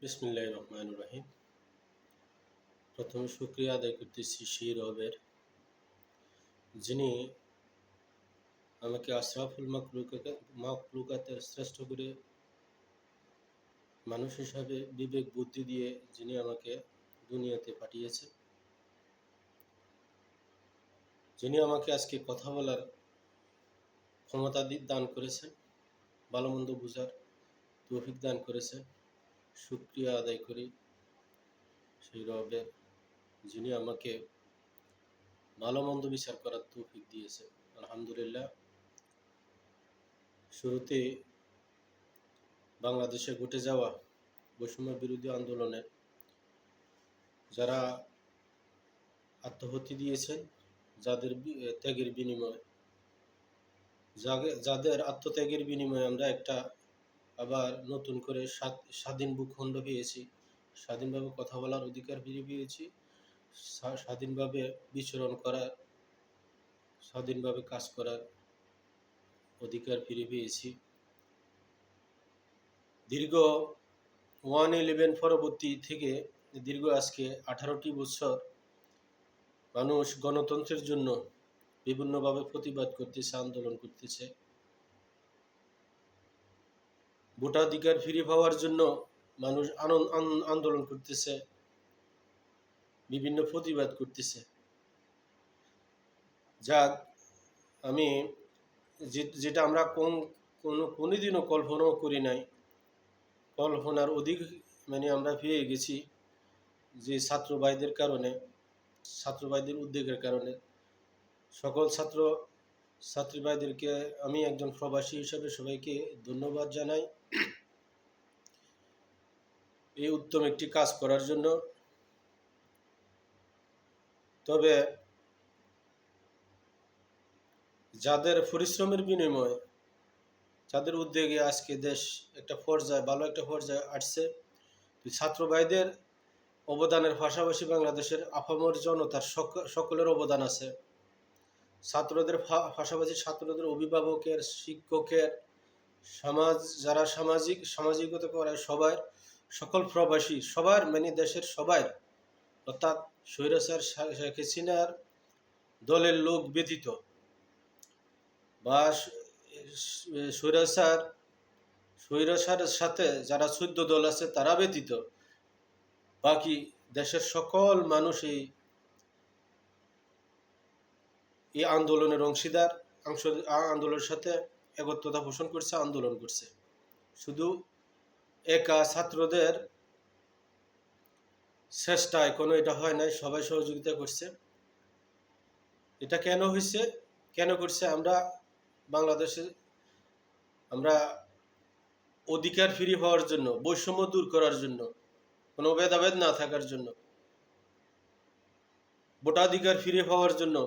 বিসমিল্লাহির রহমানির রহিম। প্রথমে শুকরিয়া আদায় করতেছি সেই রবের, যিনি আমাকে আশরাফুল মাখলুকাতের শ্রেষ্ঠ করে মানুষ হিসাবে বিবেক বুদ্ধি দিয়ে যিনি আমাকে দুনিয়াতে পাঠিয়েছে, যিনি আমাকে আজকে কথা বলার ক্ষমতা দান করেছেন, ভালো মন্দ বুঝার তৌফিক দান করেছেন। শুকরিয়া আদায় করি সেই রবের, যিনি আমাকে ভালো মন্দ বিচার করার তৌফিক দিয়েছে। আলহামদুলিল্লাহ। শুরুতে বাংলাদেশে ঘটে যাওয়া বৈষম্য বিরোধী আন্দোলনের যারা আত্মহতি দিয়েছেন, যাদের ত্যাগের বিনিময়ে যাদের আত্মত্যাগের বিনিময়ে আমরা একটা আবার নতুন করে স্বাধীন ভূখণ্ড পেয়েছি, স্বাধীনভাবে কথা বলার অধিকার ফিরে পেয়েছি, স্বাধীনভাবে বিচরণ করার, স্বাধীনভাবে কাজ করার অধিকার ফিরে পেয়েছি। দীর্ঘ 1/11 পরবর্তী থেকে দীর্ঘ আজকে 18টি বছর মানুষ গণতন্ত্রের জন্য বিভিন্নভাবে প্রতিবাদ করতেছে, আন্দোলন করতেছে। ভোটাধিকার ফিরে পাওয়ার জন্য মানুষ আন্দোলন করতেছে, বিভিন্ন প্রতিবাদ করতেছে। যাক, আমি যেটা আমরা কোনোদিনও কল্পনাও করি নাই, কল্পনার অধিক আমরা পেয়ে গেছি, যে ছাত্র ভাইদের কারণে, ছাত্র ভাইদের উদ্যোগের কারণে সকল ছাত্রী ভাইদেরকে আমি একজন প্রবাসী হিসাবে সবাইকে ধন্যবাদ জানাই এই উত্তম একটি কাজ করার জন্য। তবে যাদের পরিশ্রমের বিনিময়ে, যাদের উদ্যোগে আজকে দেশ একটা পর্যায়ে, ভালো একটা পর্যায়ে আসছে, ছাত্র ভাইদের অবদানের পাশাপাশি বাংলাদেশের আপামর জনতার সকলের অবদান আছে। ছাত্রদের পাশাপাশি ছাত্রদের অভিভাবকের, শিক্ষকের, যারা সামাজিকতা করে সবার, সকল প্রবাসী সবার, দেশের সবার, অর্থাৎ স্বৈরাচার শেখ হাসিনার দলের লোক ব্যতীত বা স্বৈরাচারের সাথে যারা 14 দল আছে তারা ব্যতীত বাকি দেশের সকল মানুষ এই আন্দোলনের অংশীদার, আন্দোলনের সাথে একত্রতা পোষণ করছে, আন্দোলন করছে। শুধু একা ছাত্রদের চেষ্টায় কোনো এটা হয় নাই, সবাই সহযোগিতা করছে। এটা কেন হয়েছে, কেন করছে? আমরা বাংলাদেশে আমরা অধিকার ফিরে পাওয়ার জন্য, বৈষম্য দূর করার জন্য, কোনো ভেদাভেদ না থাকার জন্য, ভোটাধিকার ফিরে পাওয়ার জন্য,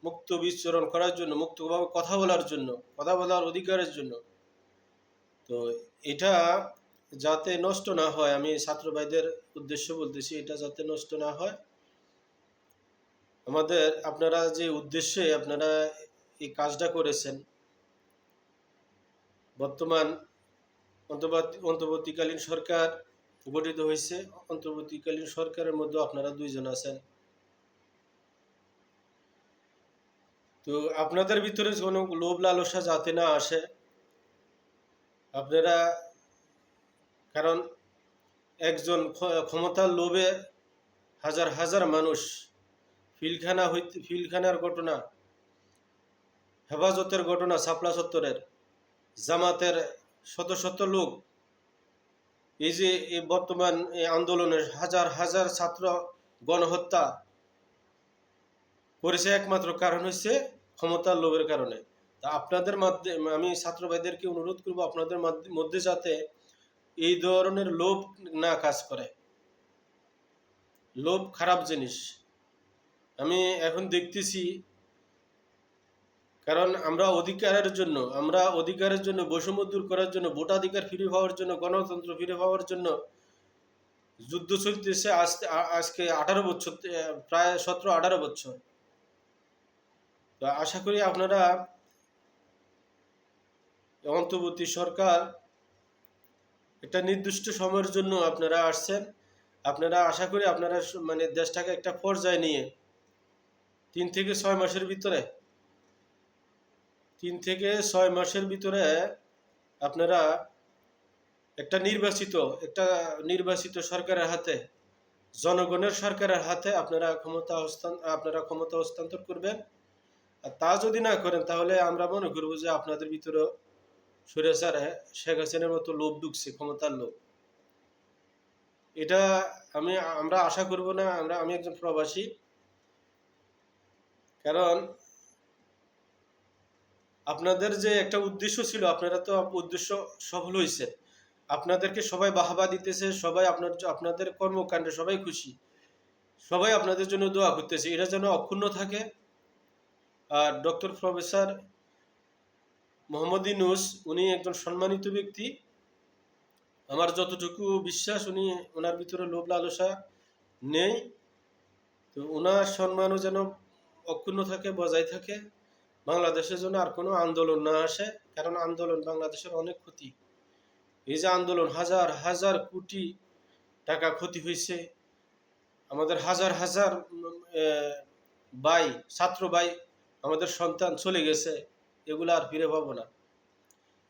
মুক্ত বিচরণ করার জন্য, মুক্তভাবে কথা বলার জন্য, কথা বলার অধিকারের জন্য। তো এটা যাতে নষ্ট না হয়, আমি ছাত্র ভাইদের উদ্দেশ্য বলতেছি, এটা যাতে নষ্ট না হয়, আপনারা যে উদ্দেশ্যে আপনারা এই কাজটা করেছেন, বর্তমান অন্তর্বর্তীকালীন সরকার গঠিত হয়েছে, অন্তর্বর্তীকালীন সরকারের মধ্যে আপনারা 2 জন আছেন। তো আপনাদের ভিতরে কোনো লোভ লালসা যাতে না আসে, আপনারা, কারণ একজন ক্ষমতার লোভে হাজার হাজার মানুষ ফিলখানার ঘটনা, হেফাজতের ঘটনা, শাপলা চত্বরের জামাতের শত শত লোক, এই যে বর্তমান এই আন্দোলনের হাজার হাজার ছাত্র গণহত্যা করেছে, একমাত্র কারণ হচ্ছে ক্ষমতার লোভের কারণে। তা আপনাদের মাধ্যমে আমি ছাত্র ভাইদেরকে অনুরোধ করব, আপনাদের মধ্যে যাতে এই ধরনের লোভ না কাজ করে। লোভ খারাপ জিনিস আমি এখন দেখতেছি, কারণ আমরা অধিকারের জন্য বৈষম্য দূর করার জন্য, ভোটাধিকার ফিরে পাওয়ার জন্য, গণতন্ত্র ফিরে পাওয়ার জন্য যুদ্ধ চলতেছে আজকে 18 বছর, প্রায় 17-18 বছর। তো আশা করি আপনারা অন্তর্বর্তী সরকার একটা নির্দিষ্ট সময়ের জন্য আপনারা আসছেন। আপনারা আশা করি আপনারা মানে দেশটাকে একটা পর্যায়ে নিয়ে 3 থেকে 6 মাসের ভিতরে 3 থেকে 6 মাসের ভিতরে আপনারা একটা নির্বাচিত সরকারের হাতে, জনগণের সরকারের হাতে আপনারা ক্ষমতা হস্তান্তর করবেন। আর তা যদি না করেন তাহলে আমরা মনে করব যে আপনাদের ভিতরে স্বৈরাচার শেখ হাসিনার মতো লোভ ঢুকছে, ক্ষমতার লোভ। এটা আমরা আশা করব না। আমি একজন প্রবাসী, কারণ আপনাদের যে একটা উদ্দেশ্য ছিল, আপনারা তো উদ্দেশ্য সফল হয়েছে। আপনাদেরকে সবাই বাহবা দিতেছে, সবাই আপনাদের কর্মকাণ্ডে সবাই খুশি, সবাই আপনাদের জন্য দোয়া করতেছে, এটা যেন অক্ষুণ্ণ থাকে। আর ডক্টর প্রফেসর মোহাম্মদ ইউনূস উনি একজন সম্মানিত ব্যক্তি। আমার যতটুকু বিশ্বাস ওনার ভিতরে লোভ লালসা নেই। তো ওনার সম্মানও যেন অক্ষুণ্ণ থাকে, বজায় থাকে। বাংলাদেশের জন্য আর কোনো আন্দোলন না আসে, কারণ আন্দোলন বাংলাদেশের অনেক ক্ষতি। এই যে আন্দোলন, হাজার হাজার কোটি টাকা ক্ষতি হয়েছে, আমাদের হাজার হাজার ছাত্র ভাই, আমাদের সন্তান চলে গেছে, এগুলো আর ফিরে পাবো না।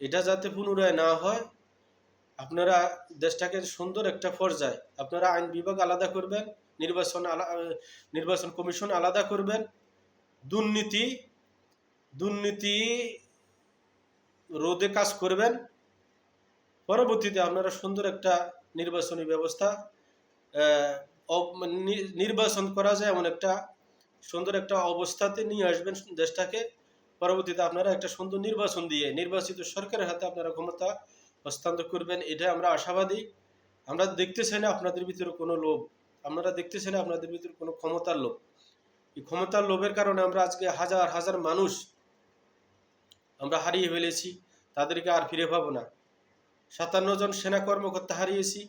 এটা যাতে পুনরায় না হয়, আপনারা দেশটাকে সুন্দর একটা পর্যায়ে আপনারা আইন বিভাগ আলাদা করবেন, নির্বাচন কমিশন আলাদা করবেন, দুর্নীতি রোধে কাজ করবেন। পরবর্তীতে আপনারা সুন্দর একটা নির্বাচনী ব্যবস্থা, নির্বাচন করা যায় এমন একটা সুন্দর একটা অবস্থাতে নিয়ে আসবেন দেশটাকে। পরবর্তীতে আপনারা একটা সুন্দর নির্বাচন দিয়ে নির্বাচিত সরকারের হাতে আপনারা ক্ষমতা হস্তান্তর করবেন, এটা আমরা আশাবাদী। আমরা দেখতে চাই না আপনাদের ভিতরে কোনো লোভ, আপনারা দেখতে চাই না আপনাদের ভিতরে কোনো ক্ষমতার লোভ। এই ক্ষমতার লোভের কারণে আমরা আজকে হাজার হাজার মানুষ আমরা হারিয়ে ফেলেছি, তাদেরকে আর ফিরে পাবো না। 57 জন সেনা কর্মকর্তা হারিয়েছি,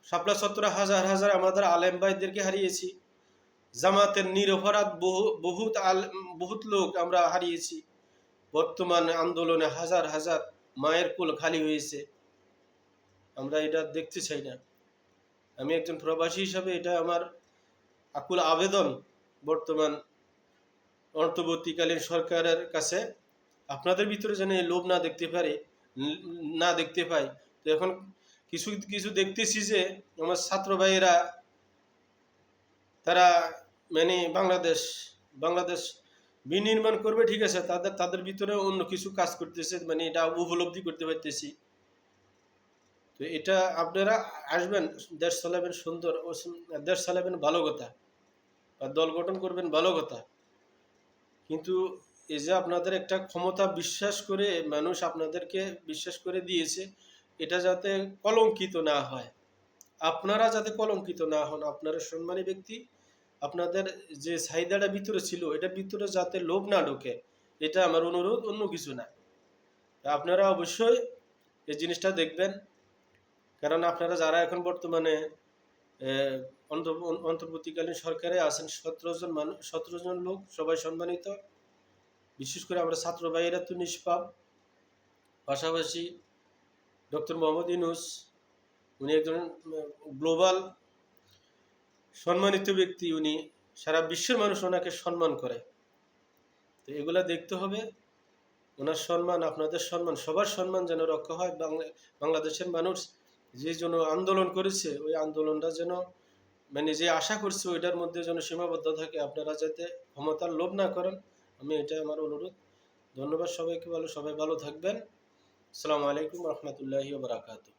শাপলা চত্বরে হাজার হাজার আমাদের আলেম ভাইদেরকে হারিয়েছি, জামাতের নিরপরাধ বহুত লোক আমরা হারিয়েছি। বর্তমান আন্দোলনে হাজার হাজার মায়ের কোল খালি হয়েছে, আমরা এটা দেখতে চাই না। আমি একজন প্রবাসী হিসাবে এটা আমার আকুল আবেদন বর্তমান অন্তর্বর্তীকালীন সরকারের কাছে, আপনাদের ভিতরে যেন এই লোভ না দেখতে পাই। তো এখন কিছু কিছু দেখতেছি যে আমার ছাত্র ভাইয়েরা তারা মানে বাংলাদেশ বিনির্মাণ করবে, ঠিক আছে, তাদের ভিতরে অন্য কিছু কাজ করতেছে, মানে এটা উপলব্ধি করতে পারতেছি। তো এটা আপনারা আসবেন, দেশ চালাবেন সুন্দর, দেশ চালাবেন ভালো কথা, আর দল গঠন করবেন ভালো কথা। কিন্তু এই যে আপনাদের একটা ক্ষমতা বিশ্বাস করে মানুষ আপনাদেরকে বিশ্বাস করে দিয়েছে, এটা যাতে কলঙ্কিত না হয়, আপনারা যাতে কলঙ্কিত না হন, আপনারা সম্মানী ব্যক্তি, আপনাদের যে চাহিদাটা ভিতরে ছিল এটার ভিতরে যাতে লোভ না ঢোকে, এটা আমার অনুরোধ, অন্য কিছু না। আপনারা অবশ্যই এই জিনিসটা দেখবেন, কারণ আপনারা যারা এখন বর্তমানে অন্তর্বর্তীকালীন সরকারে আছেন, 17 জন লোক সবাই সম্মানিত। বিশেষ করে আমরা ছাত্র ভাইয়েরা তো নিষ্পাপ। পাশাপাশি ডক্টর মোহাম্মদ ইউনূস উনি একজন গ্লোবাল সম্মানিত ব্যক্তি, উনি সারা বিশ্বের মানুষ ওনাকে সম্মান করে। তো এগুলা দেখতে হবে, ওনার সম্মান, আপনাদের সম্মান, সবার সম্মান যেন রক্ষা হয়। বাংলাদেশের মানুষ যে জন্য আন্দোলন করেছে, ওই আন্দোলনটা যেন মানে যে আশা করছে ওইটার মধ্যে যেন সীমাবদ্ধ থাকে। আপনারা যাতে ক্ষমতার লোভ না করেন, এটা আমার অনুরোধ। ধন্যবাদ সবাইকে, সবাই ভালো থাকবেন। আসসালামু আলাইকুম রহমতুল্লাহি ওয়া বারাকাতুহু।